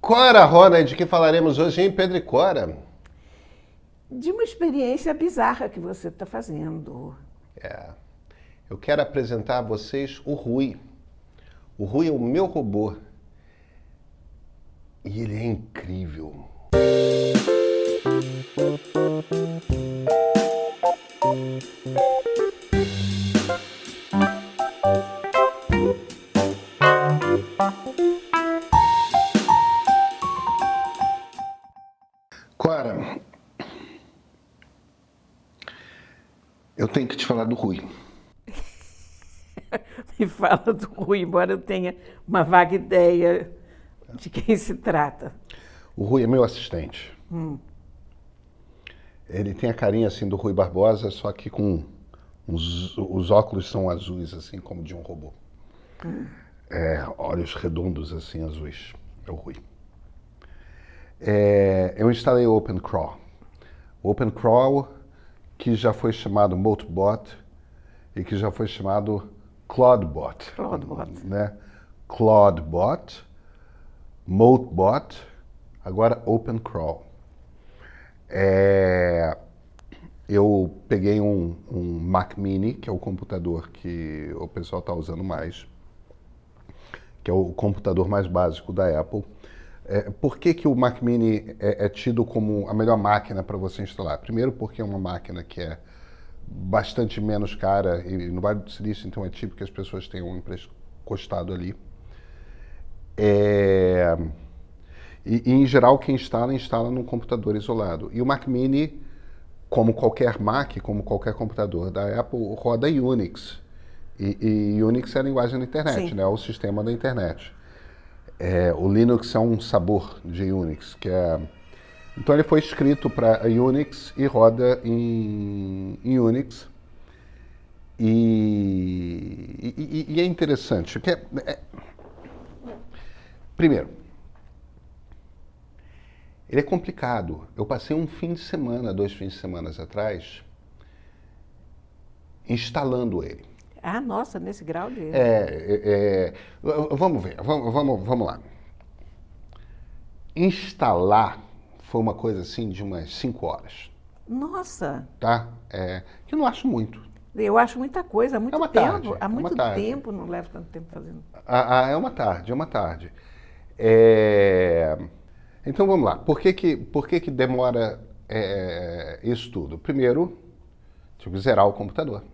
Cora Roda, de que falaremos hoje, hein, Pedro e Cora? De uma experiência bizarra que você está fazendo. Eu quero apresentar a vocês o Rui. O Rui é o meu robô. E ele é incrível. Cora, eu tenho que te falar do Rui. Me fala do Rui, embora eu tenha uma vaga ideia de quem se trata. O Rui é meu assistente. Ele tem a carinha assim do Rui Barbosa, só que com os óculos são azuis, assim como de um robô. Olhos redondos, assim, azuis. É o Rui. Eu instalei o OpenCrawl. O OpenCrawl, que já foi chamado Moltbot e que já foi chamado Claudebot. Claudebot. Né? Claudebot, Moltbot, agora OpenCrawl. Eu peguei um Mac Mini, que é o computador que o pessoal está usando mais, que é o computador mais básico da Apple. Por que o Mac Mini é tido como a melhor máquina para você instalar? Primeiro porque é uma máquina que é bastante menos cara, e no Vale do Silício, então é típico que as pessoas tenham um preço encostado ali. E em geral, quem instala num computador isolado. E o Mac Mini, como qualquer Mac, como qualquer computador da Apple, roda Unix. E Unix é a linguagem da internet, Sim. né? É o sistema da internet. O Linux é um sabor de Unix, Então ele foi escrito para Unix e roda em Unix. E é interessante, primeiro, ele é complicado. Eu passei um fim de semana, 2 fins de semana atrás, instalando ele. Ah, nossa, nesse grau de... Vamos ver, vamos lá. Instalar foi uma coisa assim de umas 5 horas, Nossa, tá? Que eu não acho muito. eu acho muita coisa, há muito uma tempo. tarde, Há é uma muito tarde. tempo, não levo tanto tempo fazendo. É uma tarde. Então vamos lá. Por que demora isso tudo? Primeiro, tive que zerar o computador.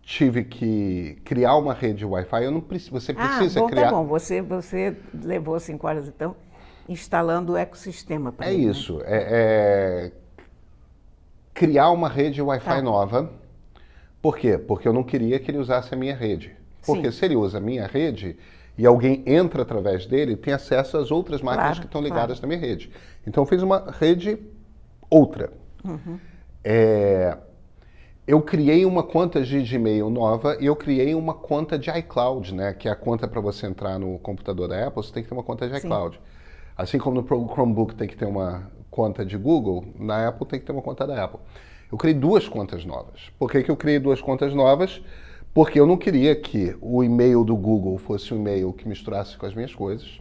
Tive que criar uma rede Wi-Fi. Você precisa bom, criar. tá bom. Você levou 5 horas, então, instalando o ecossistema para É ele, isso. Criar uma rede Wi-Fi Tá. nova. Por quê? Porque eu não queria que ele usasse a minha rede. Porque Sim. se ele usa a minha rede e alguém entra através dele, tem acesso às outras máquinas Claro, que estão ligadas claro. na minha rede. Então eu fiz uma rede outra. Eu criei uma conta de Gmail nova e eu criei uma conta de iCloud, né? Que é a conta para você entrar no computador da Apple, você tem que ter uma conta de Sim. iCloud. Assim como no Chromebook tem que ter uma conta de Google, na Apple tem que ter uma conta da Apple. Eu criei 2 contas novas. Por que eu criei 2 contas novas? Porque eu não queria que o e-mail do Google fosse um e-mail que misturasse com as minhas coisas.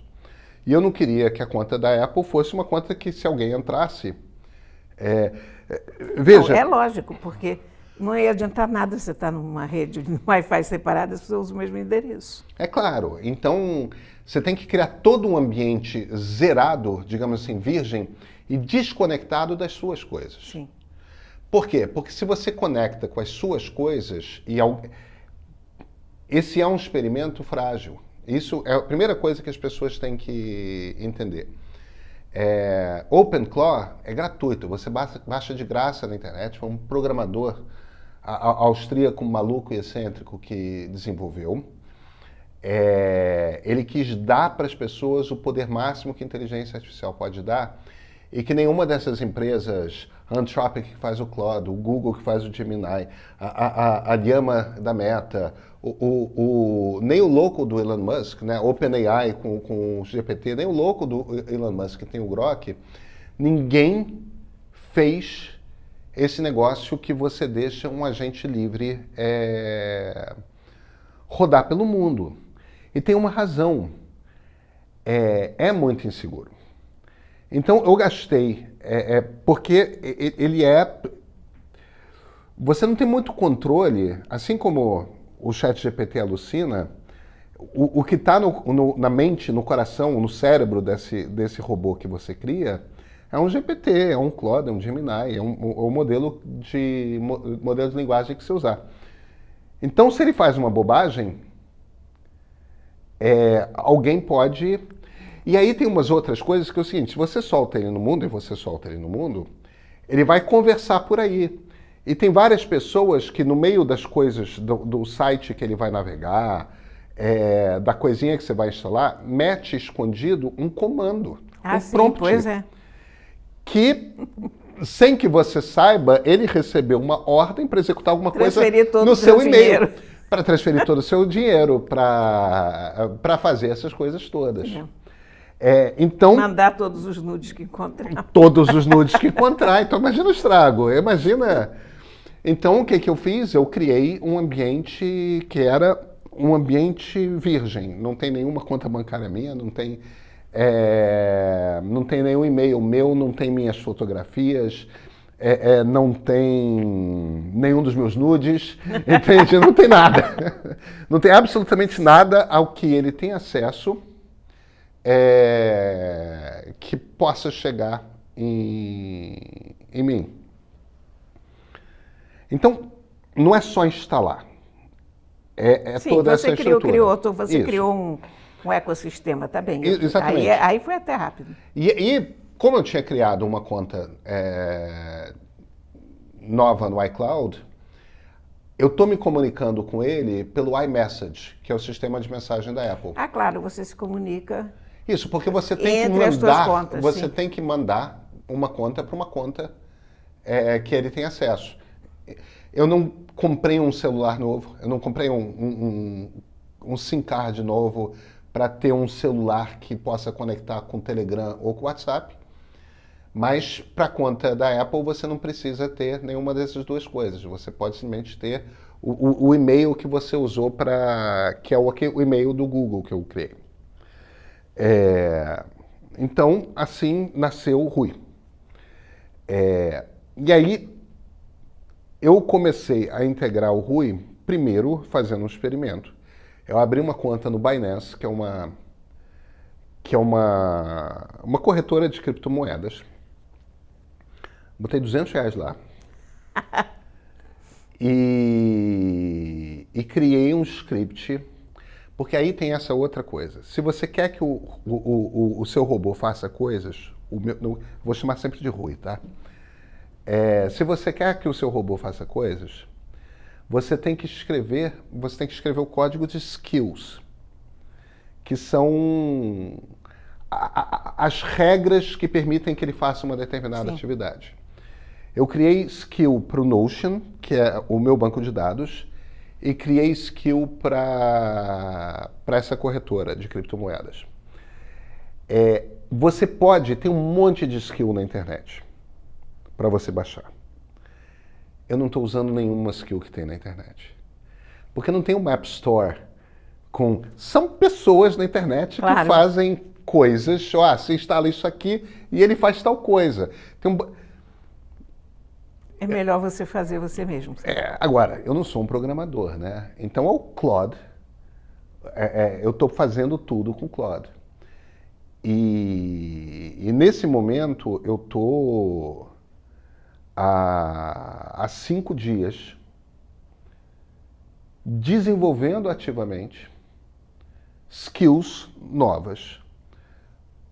E eu não queria que a conta da Apple fosse uma conta que, se alguém entrasse... Veja... Não, é lógico, porque não ia adiantar nada você estar numa rede de Wi-Fi separada se você usa o mesmo endereço. É claro. Então, você tem que criar todo um ambiente zerado, digamos assim, virgem, e desconectado das suas coisas. Sim. Por quê? Porque se você conecta com as suas coisas, esse é um experimento frágil. Isso é a primeira coisa que as pessoas têm que entender. OpenClaw é gratuito, você baixa de graça na internet. Foi um programador austríaco, maluco e excêntrico que desenvolveu. Ele quis dar para as pessoas o poder máximo que a inteligência artificial pode dar, e que nenhuma dessas empresas, Anthropic que faz o Claude, o Google que faz o Gemini, a Llama da Meta, nem o louco do Elon Musk, né, OpenAI com o GPT, nem o louco do Elon Musk que tem o Grok, ninguém fez esse negócio que você deixa um agente livre rodar pelo mundo. E tem uma razão. é muito inseguro. Então eu gastei, porque ele você não tem muito controle, assim como o ChatGPT alucina, o que está na mente, no coração, no cérebro desse robô que você cria, é um GPT, é um Claude, é um Gemini, é um modelo de linguagem que você usar. Então, se ele faz uma bobagem, alguém pode... E aí tem umas outras coisas que é o seguinte, se você solta ele no mundo, e você solta ele no mundo, ele vai conversar por aí. E tem várias pessoas que no meio das coisas do site que ele vai navegar, da coisinha que você vai instalar, mete escondido um comando, um sim, prompt. Pois é. Que, sem que você saiba, ele recebeu uma ordem para executar alguma coisa no seu e-mail. Para transferir todo o seu dinheiro, para fazer essas coisas todas. Então, mandar todos os nudes que encontrar. Todos os nudes que encontrar. Então, imagina o estrago. Imagina. Então, o que eu fiz? Eu criei um ambiente que era um ambiente virgem. Não tem nenhuma conta bancária minha, não tem nenhum e-mail meu, não tem minhas fotografias, não tem nenhum dos meus nudes, entende? Não tem nada. Não tem absolutamente nada ao que ele tem acesso que possa chegar em mim. Então, não é só instalar. Sim, toda essa estrutura. Você criou um ecossistema, tá bem. Exatamente. Aí foi até rápido. E como eu tinha criado uma conta nova no iCloud, eu estou me comunicando com ele pelo iMessage, que é o sistema de mensagem da Apple. Ah, claro, você se comunica. Isso, porque você tem entre as tuas contas, você sim. tem que mandar uma conta para uma conta que ele tem acesso. Eu não comprei um celular novo, eu não comprei um SIM card novo para ter um celular que possa conectar com o Telegram ou com o WhatsApp. Mas para a conta da Apple você não precisa ter nenhuma dessas duas coisas. Você pode simplesmente ter o e-mail que você usou que é o e-mail do Google que eu criei. Então, assim nasceu o Rui. E aí eu comecei a integrar o Rui, primeiro fazendo um experimento. Eu abri uma conta no Binance, que é uma corretora de criptomoedas. Botei R$200 lá. E criei um script, porque aí tem essa outra coisa. Se você quer que o seu robô faça coisas, vou chamar sempre de Rui, tá? Se você quer que o seu robô faça coisas, você tem que escrever o código de skills, que são as regras que permitem que ele faça uma determinada atividade. Eu criei skill para o Notion, que é o meu banco de dados, e criei skill para essa corretora de criptomoedas. Você pode ter um monte de skill na internet para você baixar. Eu não estou usando nenhuma skill que tem na internet. Porque não tem uma App Store com... São pessoas na internet que fazem coisas. Você instala isso aqui e ele faz tal coisa. É melhor você fazer você mesmo. Agora, eu não sou um programador, né? Então é o Claude. Eu estou fazendo tudo com o Claude. E nesse momento eu estou há 5 dias desenvolvendo ativamente skills novas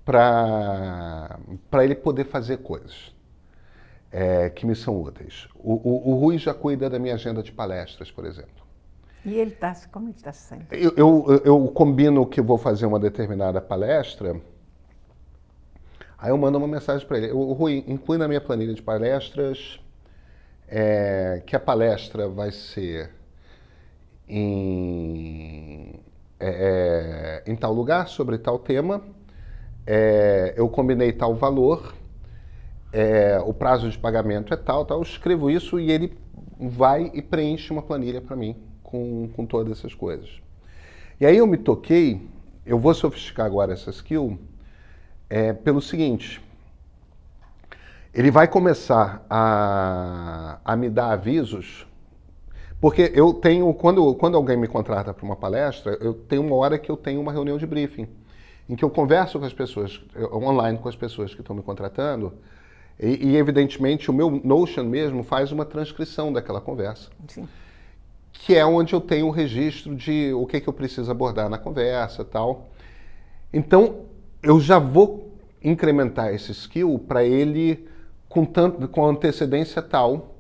para ele poder fazer coisas que me são úteis. O Rui já cuida da minha agenda de palestras, por exemplo. E como ele está sendo? Eu combino que vou fazer uma determinada palestra, aí eu mando uma mensagem para ele. O Rui, inclui na minha planilha de palestras que a palestra vai ser em tal lugar, sobre tal tema. Eu combinei tal valor, o prazo de pagamento é tal. Eu escrevo isso e ele vai e preenche uma planilha para mim com todas essas coisas. E aí eu me toquei, eu vou sofisticar agora essa skill pelo seguinte. Ele vai começar a me dar avisos, porque eu tenho, quando alguém me contrata para uma palestra, eu tenho uma hora que eu tenho uma reunião de briefing, em que eu converso com as pessoas, online com as pessoas que estão me contratando, e evidentemente o meu Notion mesmo faz uma transcrição daquela conversa. Sim. Que é onde eu tenho o registro de o que eu preciso abordar na conversa e tal. Então, eu já vou incrementar esse skill para ele com antecedência tal.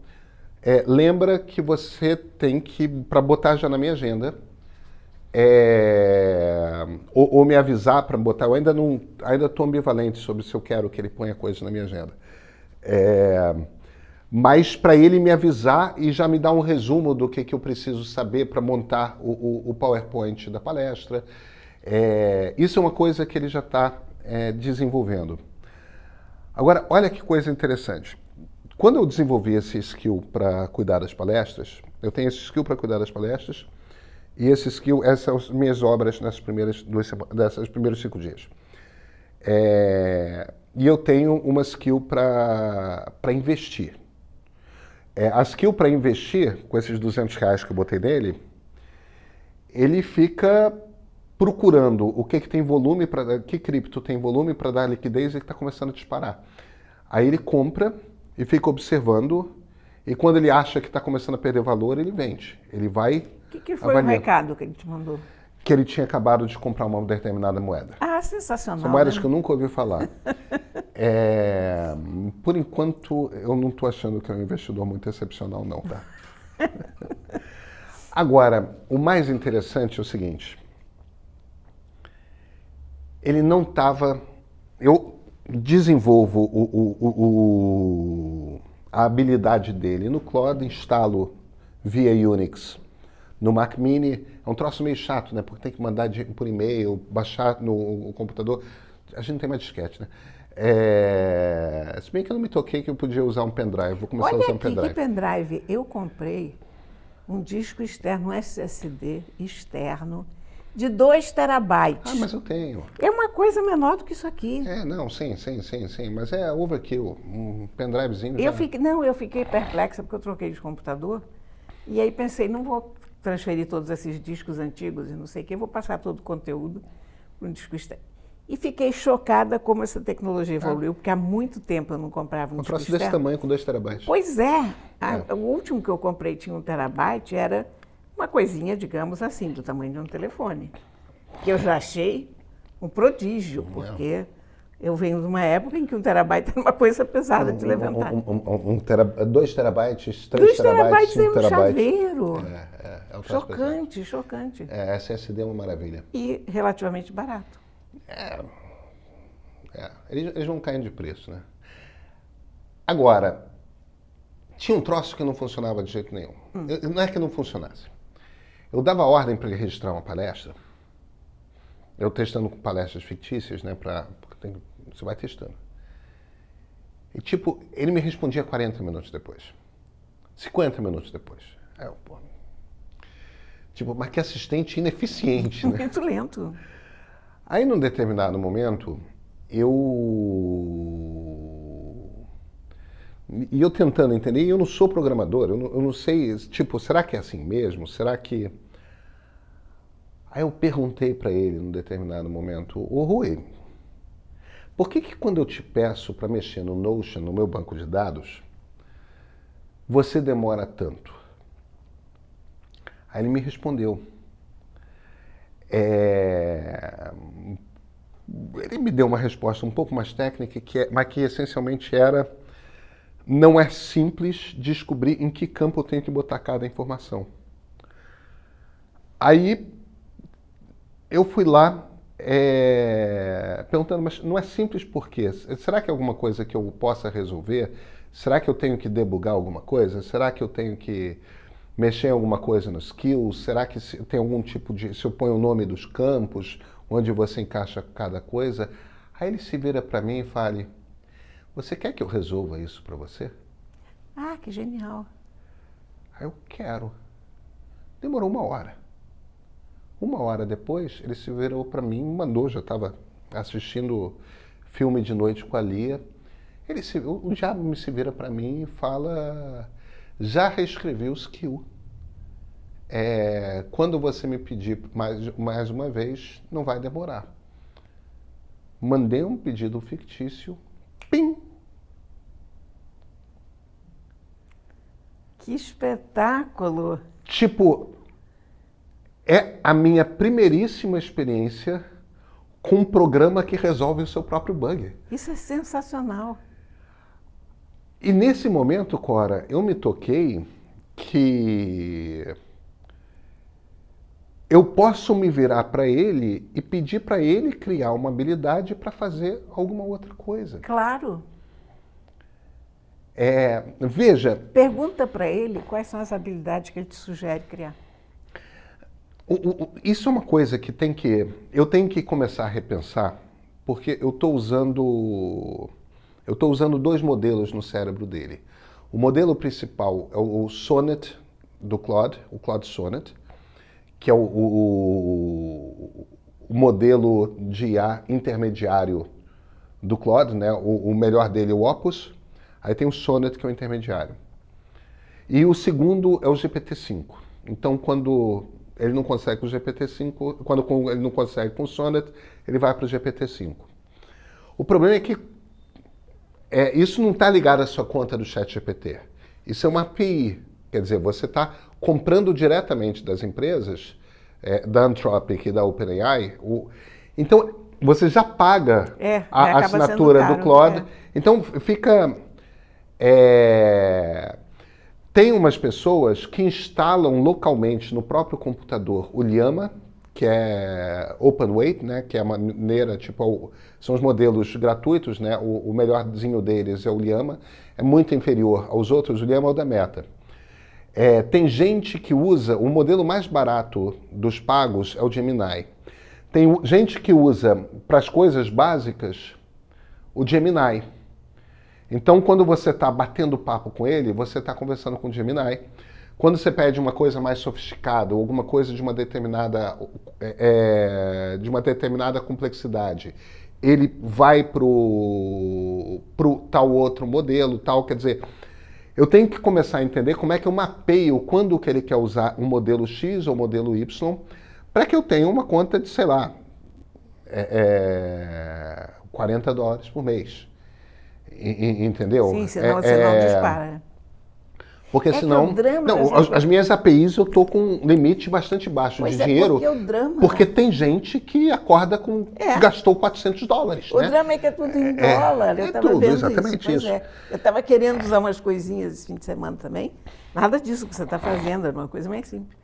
Lembra que você tem que, para botar já na minha agenda, ou me avisar para botar, eu ainda estou ambivalente sobre se eu quero que ele ponha coisa na minha agenda. Mas para ele me avisar e já me dar um resumo do que eu preciso saber para montar o PowerPoint da palestra. Isso é uma coisa que ele já está desenvolvendo. Agora, olha que coisa interessante. Quando eu desenvolvi esse skill para cuidar das palestras, eu tenho esse skill para cuidar das palestras e esse skill, essas são as minhas obras nesses primeiros 5 dias. E eu tenho uma skill para investir. A skill para investir, com esses R$200 que eu botei nele, ele fica procurando o que tem volume, que cripto tem volume para dar liquidez e que está começando a disparar. Aí ele compra e fica observando, e quando ele acha que está começando a perder valor, ele vende. Ele vai O que foi o recado que ele te mandou? Que ele tinha acabado de comprar uma determinada moeda. Ah, sensacional. São moedas né? que eu nunca ouvi falar. Por enquanto, eu não estou achando que é um investidor muito excepcional, não, tá? Agora, o mais interessante é o seguinte. Ele não estava... Eu desenvolvo a habilidade dele no Claude, instalo via Unix. No Mac Mini é um troço meio chato, né? Porque tem que mandar por e-mail, baixar no computador. A gente não tem mais disquete, né? Se bem que eu não me toquei que eu podia usar um pendrive. Vou começar a usar um pendrive. Que pendrive? Eu comprei um disco externo, um SSD externo, de 2 terabytes. Ah, mas eu tenho. É uma coisa menor do que isso aqui. Não, sim. Mas é overkill. Um pendrivezinho. Eu fiquei perplexa porque eu troquei de computador. E aí pensei, não vou transferir todos esses discos antigos e não sei o que, vou passar todo o conteúdo para um disco externo. E fiquei chocada como essa tecnologia evoluiu, porque há muito tempo eu não comprava um disco externo. Um troço desse tamanho com 2 terabytes. Pois é. O último que eu comprei tinha 1 terabyte, era uma coisinha, digamos assim, do tamanho de um telefone. Que eu já achei um prodígio, porque eu venho de uma época em que 1 terabyte era uma coisa pesada de levantar. 2 terabytes, 3 2 terabytes, 5 é um terabytes. chaveiro. É um troço pesado. Chocante. SSD é uma maravilha. E relativamente barato. Eles vão caindo de preço, né? Agora, tinha um troço que não funcionava de jeito nenhum. Não é que não funcionasse. Eu dava ordem para ele registrar uma palestra. Eu testando com palestras fictícias, né? Você vai testando. E tipo, ele me respondia 40 minutos depois. 50 minutos depois. Tipo, mas que assistente ineficiente, né? Muito lento. Aí, num determinado momento, eu tentando entender, e eu não sou programador, eu não sei, tipo, será que é assim mesmo? Será que... Aí eu perguntei para ele, num determinado momento, ô Rui, por que quando eu te peço para mexer no Notion, no meu banco de dados, você demora tanto? Aí ele me respondeu. Ele me deu uma resposta um pouco mais técnica, mas que essencialmente era: não é simples descobrir em que campo eu tenho que botar cada informação. Aí eu fui lá perguntando, mas não é simples por quê? Será que é alguma coisa que eu possa resolver? Será que eu tenho que debugar alguma coisa? Será que eu tenho que mexer em alguma coisa nos skills? Será que tem algum tipo de... Se eu ponho o nome dos campos, onde você encaixa cada coisa? Aí ele se vira para mim e fala: você quer que eu resolva isso para você? Ah, que genial. Aí eu quero. Demorou 1 hora. Uma hora depois, ele se virou para mim e mandou, já estava assistindo filme de noite com a Lia. O diabo me se vira para mim e fala, já reescrevi o skill. Quando você me pedir mais uma vez, não vai demorar. Mandei um pedido fictício, pim! Que espetáculo! Tipo, é a minha primeiríssima experiência com um programa que resolve o seu próprio bug. Isso é sensacional. E nesse momento, Cora, eu me toquei que eu posso me virar para ele e pedir para ele criar uma habilidade para fazer alguma outra coisa. Claro. Veja... Pergunta para ele quais são as habilidades que ele te sugere criar. Isso é uma coisa que eu tenho que começar a repensar, porque eu estou usando dois modelos no cérebro dele. O modelo principal é o Sonnet do Claude, o Claude Sonnet, que é o modelo de IA intermediário do Claude, né? O melhor dele é o Opus, aí tem o Sonnet, que é o intermediário. E o segundo é o GPT-5. Então, quando ele não consegue com o GPT-5, quando ele não consegue com o Sonnet, ele vai para o GPT-5. O problema é que isso não está ligado à sua conta do ChatGPT. Isso é uma API. Quer dizer, você está comprando diretamente das empresas, da Anthropic e da OpenAI. Então, você já paga a assinatura do Claude. Então, fica... Tem umas pessoas que instalam localmente no próprio computador o Llama, que é open weight, né, que é a maneira, tipo, são os modelos gratuitos, né, o melhorzinho deles é o Llama, é muito inferior aos outros, o Llama é o da Meta. Tem gente que usa, o modelo mais barato dos pagos é o Gemini. Tem gente que usa, para as coisas básicas, o Gemini. Então, quando você está batendo papo com ele, você está conversando com o Gemini. Quando você pede uma coisa mais sofisticada, ou alguma coisa de uma determinada complexidade, ele vai pro tal outro modelo, tal. Quer dizer, eu tenho que começar a entender como é que eu mapeio quando que ele quer usar um modelo X ou modelo Y, para que eu tenha uma conta de, sei lá, $40 por mês. Entendeu? Sim, senão você não dispara. Porque senão... as minhas APIs eu tô com um limite bastante baixo de dinheiro. Porque o drama... Porque tem gente que acorda com... gastou $400, O né? drama é que é tudo em dólar. Eu estava vendo exatamente isso. Eu estava querendo usar umas coisinhas esse fim de semana também. Nada disso que você está fazendo, era uma coisa mais simples.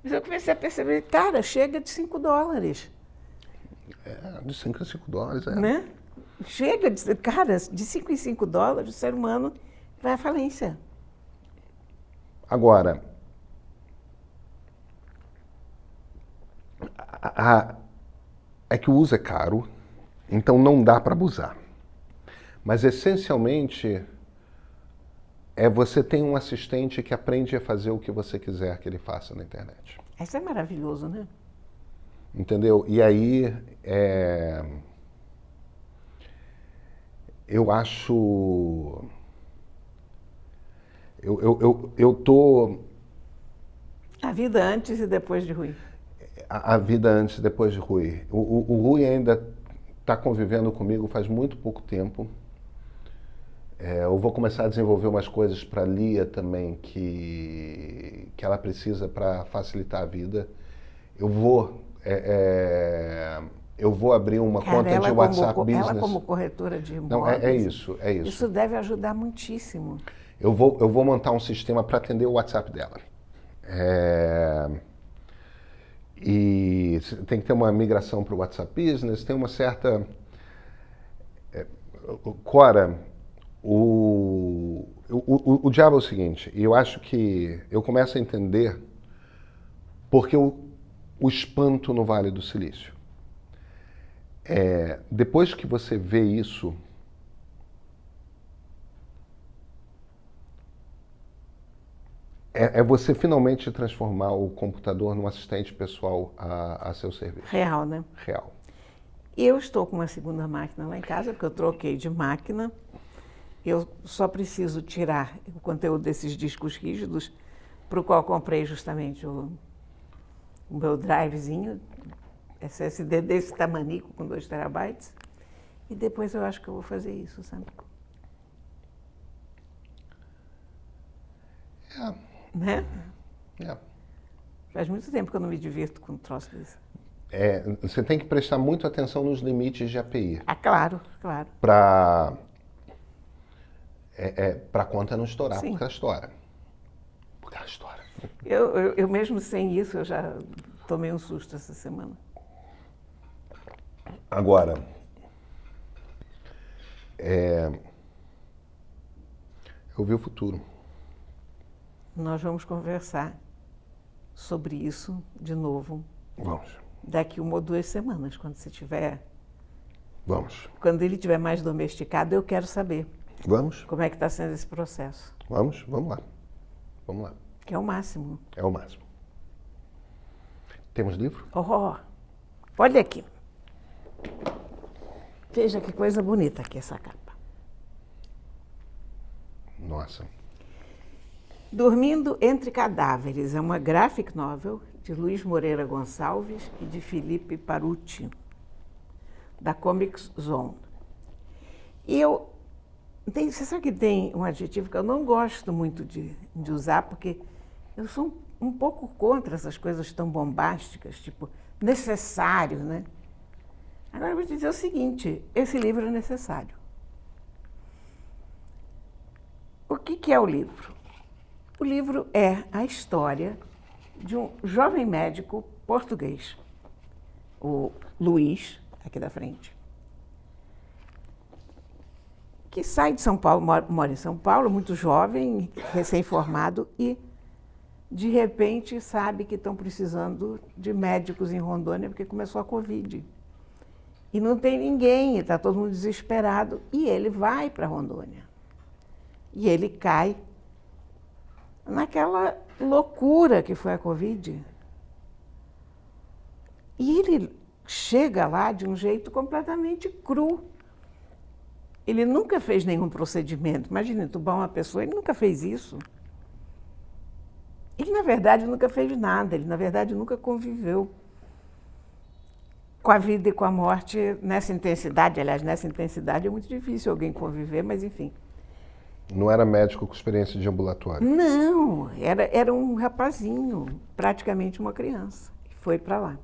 Mas eu comecei a perceber, cara, chega de $5. De 5 a $5, Né? Chega, cara, de 5 em 5 dólares, o ser humano vai à falência. Agora, é que o uso é caro, então não dá para abusar. Mas, essencialmente, você tem um assistente que aprende a fazer o que você quiser que ele faça na internet. Isso é maravilhoso, né? Entendeu? E aí, eu acho... Eu tô... A vida antes e depois de Rui. A vida antes e depois de Rui. O Rui ainda está convivendo comigo faz muito pouco tempo. Eu vou começar a desenvolver umas coisas para a Lia também que ela precisa para facilitar a vida. Eu vou abrir uma conta de WhatsApp Business. Ela como corretora de imóveis. Não, é isso. Isso deve ajudar muitíssimo. Eu vou montar um sistema para atender o WhatsApp dela. E tem que ter uma migração para o WhatsApp Business, tem uma certa... Cora, o diabo é o seguinte, e eu acho que eu começo a entender porque o espanto no Vale do Silício. Depois que você vê isso, É você finalmente transformar o computador num assistente pessoal a seu serviço. Real, né? Real. Eu estou com uma segunda máquina lá em casa, porque eu troquei de máquina. Eu só preciso tirar o conteúdo desses discos rígidos, para o qual comprei justamente o meu drivezinho, SSD desse tamanico, com 2 terabytes. E depois eu acho que eu vou fazer isso, sabe? Né? Faz muito tempo que eu não me divirto com um troço desse. Você tem que prestar muito atenção nos limites de API. Ah, claro, claro. Para a conta não estourar, Sim. porque ela estoura. Porque ela estoura. Eu mesmo sem isso, eu já tomei um susto essa semana. Agora, eu vi o futuro. Nós vamos conversar sobre isso de novo Vamos. daqui 1 ou 2 semanas, quando você tiver. Vamos. Quando ele estiver mais domesticado, eu quero saber Vamos? como é que está sendo esse processo. Vamos? Vamos lá. Vamos lá. Que é o máximo. É o máximo. Temos livro? Oh, olha aqui. Veja que coisa bonita aqui essa capa. Nossa. Dormindo entre Cadáveres é uma graphic novel de Luiz Moreira Gonçalves e de Felipe Paruti, da Comic Zone. E você sabe que tem um adjetivo que eu não gosto muito de usar, porque eu sou um pouco contra essas coisas tão bombásticas, tipo, necessário, né? Agora eu vou te dizer o seguinte, esse livro é necessário. O que é o livro? O livro é a história de um jovem médico português, o Luís, aqui da frente, que sai de São Paulo, mora em São Paulo, muito jovem, recém-formado, e de repente sabe que estão precisando de médicos em Rondônia porque começou a Covid. E não tem ninguém, está todo mundo desesperado, e ele vai para Rondônia. E ele cai naquela loucura que foi a Covid. E ele chega lá de um jeito completamente cru. Ele nunca fez nenhum procedimento. Imagina, entubar uma pessoa, ele nunca fez isso. Ele, na verdade, nunca fez nada. Ele, na verdade, nunca conviveu com a vida e com a morte nessa intensidade. Aliás, nessa intensidade é muito difícil alguém conviver, mas enfim. Não era médico com experiência de ambulatório? Não, era um rapazinho, praticamente uma criança, que foi para lá.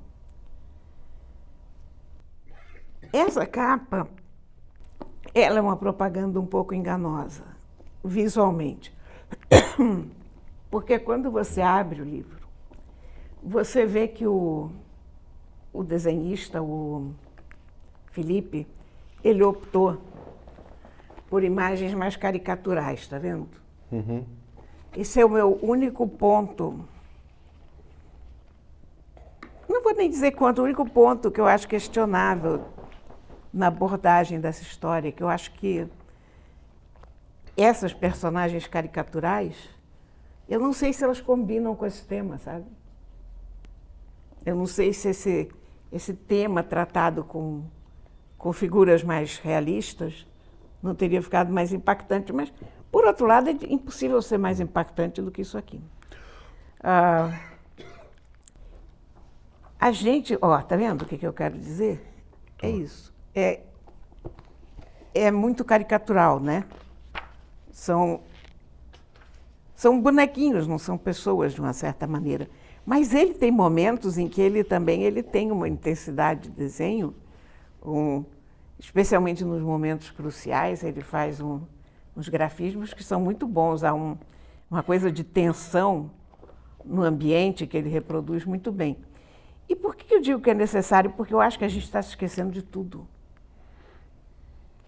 Essa capa, ela é uma propaganda um pouco enganosa, visualmente. Porque quando você abre o livro, você vê que o desenhista, o Felipe, ele optou por imagens mais caricaturais, está vendo? Uhum. Esse é o meu único ponto. Não vou nem dizer quanto, o único ponto que eu acho questionável na abordagem dessa história, que eu acho que essas personagens caricaturais, eu não sei se elas combinam com esse tema, sabe? Eu não sei se esse tema tratado com figuras mais realistas não teria ficado mais impactante, mas, por outro lado, é impossível ser mais impactante do que isso aqui. A gente, tá vendo o que eu quero dizer? É isso. É muito caricatural, né? São bonequinhos, não são pessoas, de uma certa maneira. Mas ele tem momentos em que ele tem uma intensidade de desenho, especialmente nos momentos cruciais, ele faz uns grafismos que são muito bons. Há uma coisa de tensão no ambiente que ele reproduz muito bem. E por que eu digo que é necessário? Porque eu acho que a gente está se esquecendo de tudo.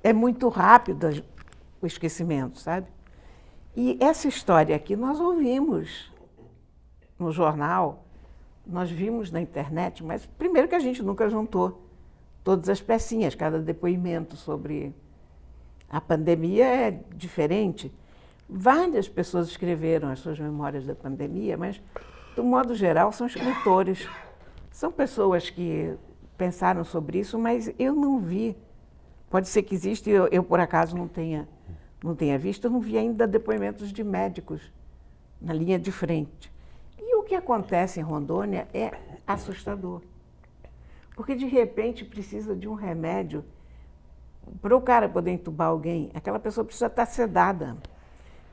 É muito rápido o esquecimento, sabe? E essa história aqui nós ouvimos no jornal, nós vimos na internet, mas primeiro que a gente nunca juntou todas as pecinhas, cada depoimento sobre a pandemia é diferente, Várias pessoas escreveram as suas memórias da pandemia, mas, do modo geral, são escritores. São pessoas que pensaram sobre isso, mas eu não vi. Pode ser que exista, eu por acaso não tenha visto, eu não vi ainda depoimentos de médicos na linha de frente. E o que acontece em Rondônia é assustador. Porque, de repente, precisa de um remédio. Para o cara poder entubar alguém, aquela pessoa precisa estar sedada,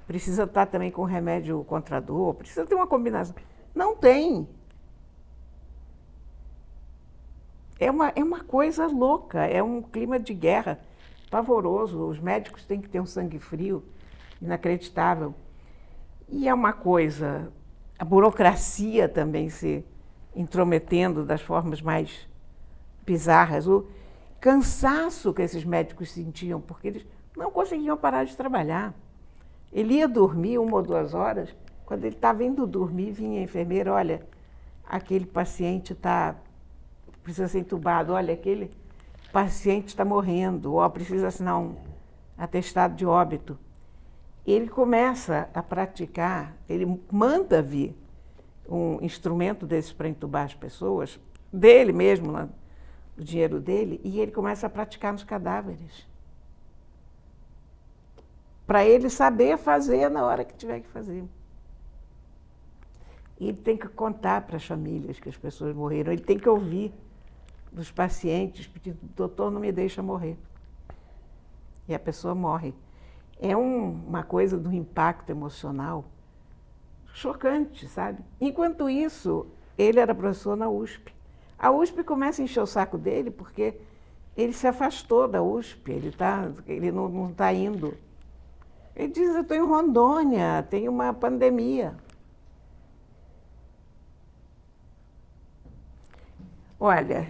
precisa estar também com remédio contra a dor, precisa ter uma combinação. Não tem. É uma coisa louca, é um clima de guerra pavoroso. Os médicos têm que ter um sangue frio, inacreditável. E é uma coisa, a burocracia também se intrometendo das formas mais bizarras. O cansaço que esses médicos sentiam, porque eles não conseguiam parar de trabalhar. Ele ia dormir 1 ou 2 horas, quando ele estava indo dormir, vinha a enfermeira, olha, aquele paciente precisa ser entubado, olha, aquele paciente está morrendo, ou precisa assinar um atestado de óbito. Ele começa a praticar, ele manda vir um instrumento desse para entubar as pessoas, dele mesmo, o dinheiro dele, e ele começa a praticar nos cadáveres. Para ele saber fazer na hora que tiver que fazer. E ele tem que contar para as famílias que as pessoas morreram, ele tem que ouvir dos pacientes pedindo, doutor, não me deixa morrer. E a pessoa morre. É uma coisa do impacto emocional chocante, sabe? Enquanto isso, ele era professor na USP. A USP começa a encher o saco dele porque ele se afastou da USP, ele não está indo. Ele diz, eu estou em Rondônia, tem uma pandemia. Olha,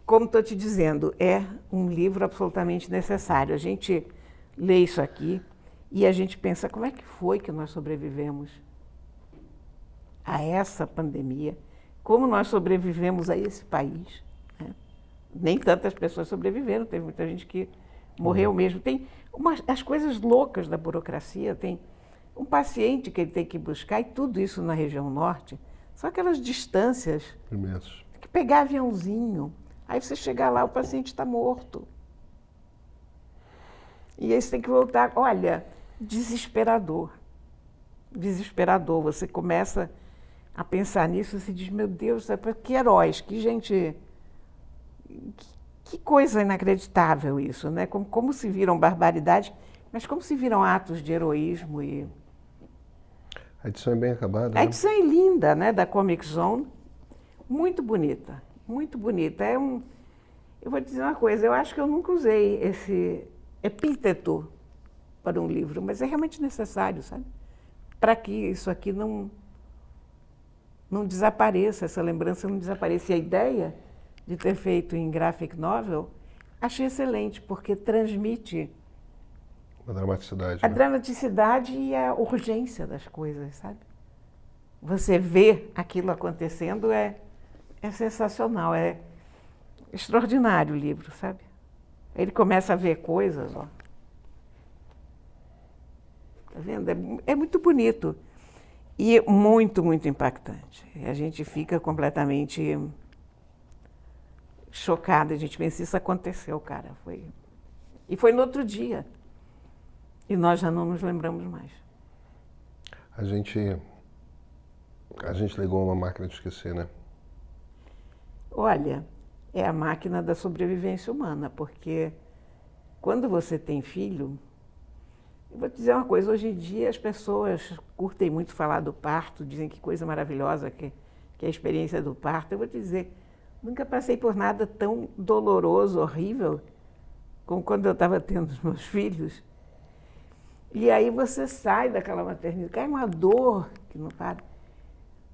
como estou te dizendo, é um livro absolutamente necessário. A gente lê isso aqui e a gente pensa, como é que foi que nós sobrevivemos a essa pandemia? Como nós sobrevivemos a esse país? Né? Nem tantas pessoas sobreviveram, teve muita gente que morreu mesmo. Tem as coisas loucas da burocracia, tem um paciente que ele tem que buscar, e tudo isso na região norte, são aquelas distâncias Imensas. Que pegar aviãozinho, aí você chegar lá, o paciente está morto. E aí você tem que voltar. Olha, desesperador. Desesperador. Você começa a pensar nisso e se diz, meu Deus, que heróis, que gente... Que coisa inacreditável isso, né? Como se viram barbaridades, mas como se viram atos de heroísmo. A edição é bem acabada. A edição é linda, né, da Comic Zone. Muito bonita, muito bonita. Eu vou te dizer uma coisa, eu acho que eu nunca usei esse epíteto para um livro, mas é realmente necessário, sabe? Para que isso aqui não desapareça, essa lembrança não desapareça. E a ideia de ter feito em graphic novel, achei excelente, porque transmite a dramaticidade. A dramaticidade e a urgência das coisas, sabe? Você vê aquilo acontecendo é sensacional, é extraordinário o livro, sabe? Ele começa a ver coisas, ó. Tá vendo? É muito bonito e muito, muito impactante. A gente fica completamente chocada, a gente pensa, isso aconteceu, cara. E foi no outro dia. E nós já não nos lembramos mais. A gente ligou uma máquina de esquecer, né? Olha, é a máquina da sobrevivência humana, porque quando você tem filho, eu vou te dizer uma coisa, hoje em dia as pessoas curtem muito falar do parto, dizem que coisa maravilhosa que é a experiência do parto. Eu vou te dizer, nunca passei por nada tão doloroso, horrível, como quando eu estava tendo os meus filhos. E aí você sai daquela maternidade, cai uma dor que não para.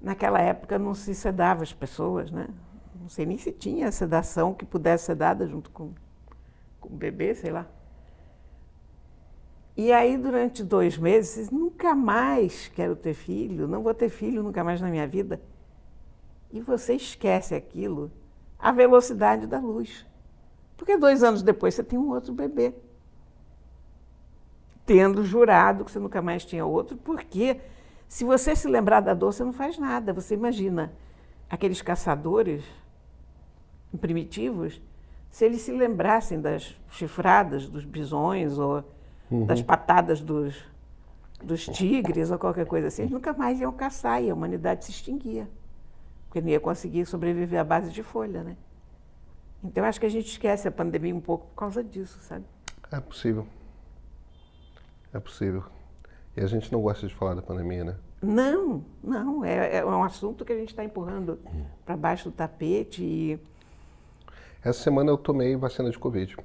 Naquela época não se sedava as pessoas, né? Não sei nem se tinha sedação que pudesse ser dada junto com o bebê, sei lá. E aí, durante 2 meses, nunca mais quero ter filho, não vou ter filho nunca mais na minha vida. E você esquece aquilo, a velocidade da luz. Porque 2 anos depois você tem um outro bebê. tendo jurado que você nunca mais tinha outro, porque se você se lembrar da dor, você não faz nada. Você imagina aqueles caçadores primitivos, se eles se lembrassem das chifradas dos bisões ou das patadas dos tigres ou qualquer coisa assim, eles nunca mais iam caçar e a humanidade se extinguia, porque não ia conseguir sobreviver à base de folha, né? Então, acho que a gente esquece a pandemia um pouco por causa disso, sabe? É possível. É possível. E a gente não gosta de falar da pandemia, né? Não, não. É um assunto que a gente está empurrando para baixo do tapete e... Essa semana eu tomei vacina de Covid.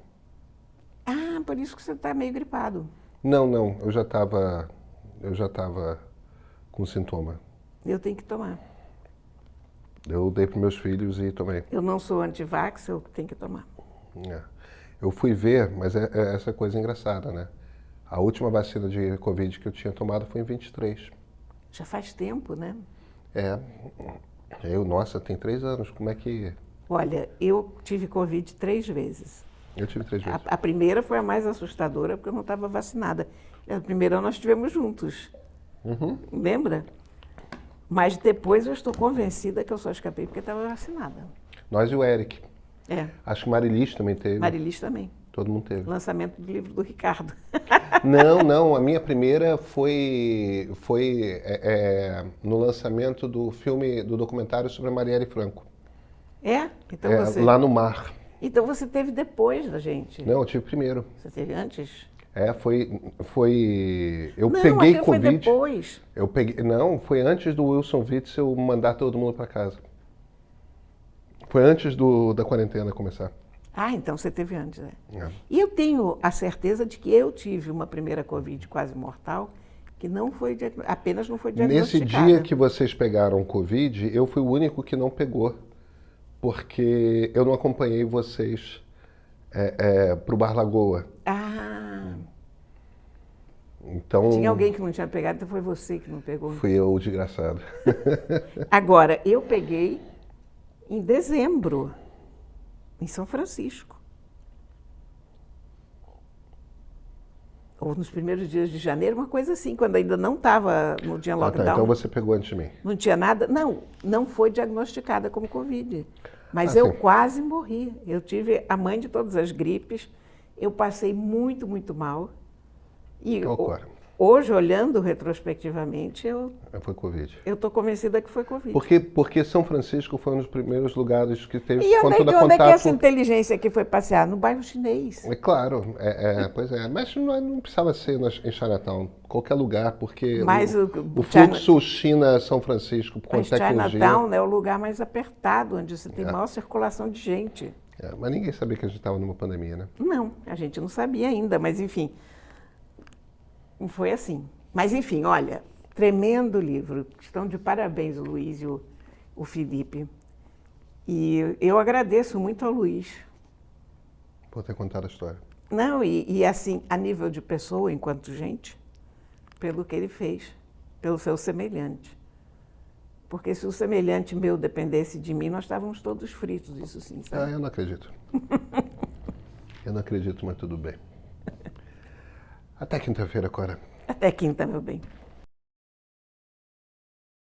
Ah, por isso que você está meio gripado. Não. Eu já estava com sintoma. Eu tenho que tomar. Eu dei para meus filhos e tomei. Eu não sou anti-vax, eu tenho que tomar. É. Eu fui ver, mas é essa coisa engraçada, né? A última vacina de Covid que eu tinha tomado foi em 23. Já faz tempo, né? Nossa, tem 3 anos, como é que... Olha, eu tive Covid 3 vezes. Eu tive 3 vezes. A primeira foi a mais assustadora, porque eu não estava vacinada. A primeira nós tivemos juntos. Lembra? Mas depois eu estou convencida que eu só escapei porque estava vacinada. Nós e o Eric. Acho que Marilis também teve. Marilis também. Todo mundo teve. Lançamento do livro do Ricardo. Não. A minha primeira foi no lançamento do filme, do documentário sobre a Marielle Franco. Então você... Lá no mar. Então você teve depois da gente. Não, eu tive primeiro. Você teve antes? Eu não, peguei Covid. Foi depois. Não, foi antes do Wilson Witzel mandar todo mundo para casa. Foi antes da quarentena começar. Ah, então você teve antes, né? E eu tenho a certeza de que eu tive uma primeira Covid quase mortal, que apenas não foi diagnosticada. Nesse dia que vocês pegaram Covid, eu fui o único que não pegou, porque eu não acompanhei vocês para o Bar Lagoa. Então, tinha alguém que não tinha pegado, então foi você que não pegou. Fui eu, o desgraçado. Agora, eu peguei em dezembro, em São Francisco. Ou nos primeiros dias de janeiro, uma coisa assim, quando ainda não estava, não tinha lockdown. Então você pegou antes de mim. Não tinha nada. Não foi diagnosticada como Covid. Mas eu quase morri. Eu tive a mãe de todas as gripes. Eu passei muito, muito mal. E hoje, olhando retrospectivamente, foi Covid. Eu estou convencida que foi Covid. Porque São Francisco foi um dos primeiros lugares que teve onde é que essa inteligência aqui foi passear? No bairro chinês. É claro, pois é. Mas não precisava ser em Chinatown, qualquer lugar, porque o fluxo China-São Francisco, com tecnologia... Chinatown é o lugar mais apertado, onde você tem maior circulação de gente. Mas ninguém sabia que a gente estava numa pandemia, né? Não, a gente não sabia ainda, mas enfim... Foi assim. Mas, enfim, olha, tremendo livro. Estão de parabéns o Luiz e o Felipe. E eu agradeço muito ao Luiz. Por ter contado a história. Não, e assim, a nível de pessoa, enquanto gente, pelo que ele fez, pelo seu semelhante. Porque se o semelhante meu dependesse de mim, nós estávamos todos fritos, isso sim, sabe? Eu não acredito. Eu não acredito, mas tudo bem. Até quinta-feira, Cora. Até quinta, meu bem.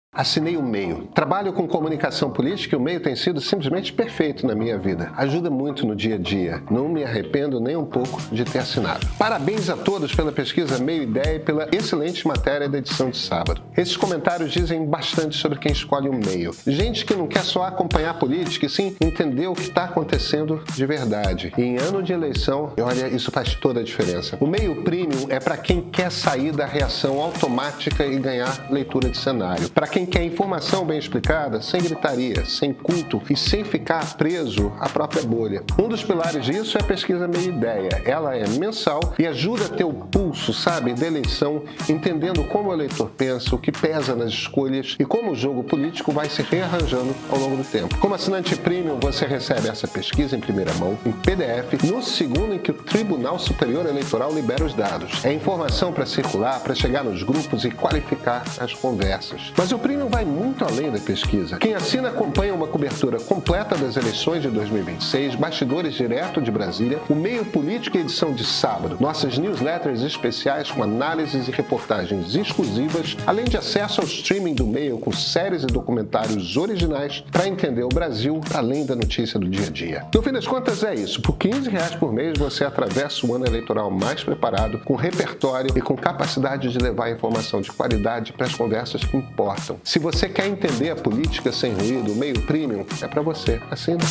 Assinei o Meio. Trabalho com comunicação política e o Meio tem sido simplesmente perfeito na minha vida. Ajuda muito no dia a dia. Não me arrependo nem um pouco de ter assinado. Parabéns a todos pela pesquisa Meio Ideia e pela excelente matéria da edição de sábado. Esses comentários dizem bastante sobre quem escolhe o Meio. Gente que não quer só acompanhar a política e sim entender o que está acontecendo de verdade. E em ano de eleição, olha, isso faz toda a diferença. O Meio Premium é para quem quer sair da reação automática e ganhar leitura de cenário. Para quem quer informação bem explicada, sem gritaria, sem culto e sem ficar preso à própria bolha. Um dos pilares disso é a pesquisa Meio Ideia. Ela é mensal e ajuda a ter o pulso, sabe, da eleição, entendendo como o eleitor pensa, o que pesa nas escolhas e como o jogo político vai se rearranjando ao longo do tempo. Como assinante premium, você recebe essa pesquisa em primeira mão, em PDF, no segundo em que o Tribunal Superior Eleitoral libera os dados. É informação para circular, para chegar nos grupos e qualificar as conversas. Mas o premium Premium vai muito além da pesquisa. Quem assina acompanha uma cobertura completa das eleições de 2026, bastidores direto de Brasília, o Meio Político e edição de sábado, nossas newsletters especiais com análises e reportagens exclusivas, além de acesso ao streaming do Meio com séries e documentários originais para entender o Brasil além da notícia do dia a dia. No fim das contas é isso. Por R$15 por mês você atravessa o ano eleitoral mais preparado, com repertório e com capacidade de levar informação de qualidade para as conversas que importam. Se você quer entender a política sem ruído, o Meio Premium é para você. Assina.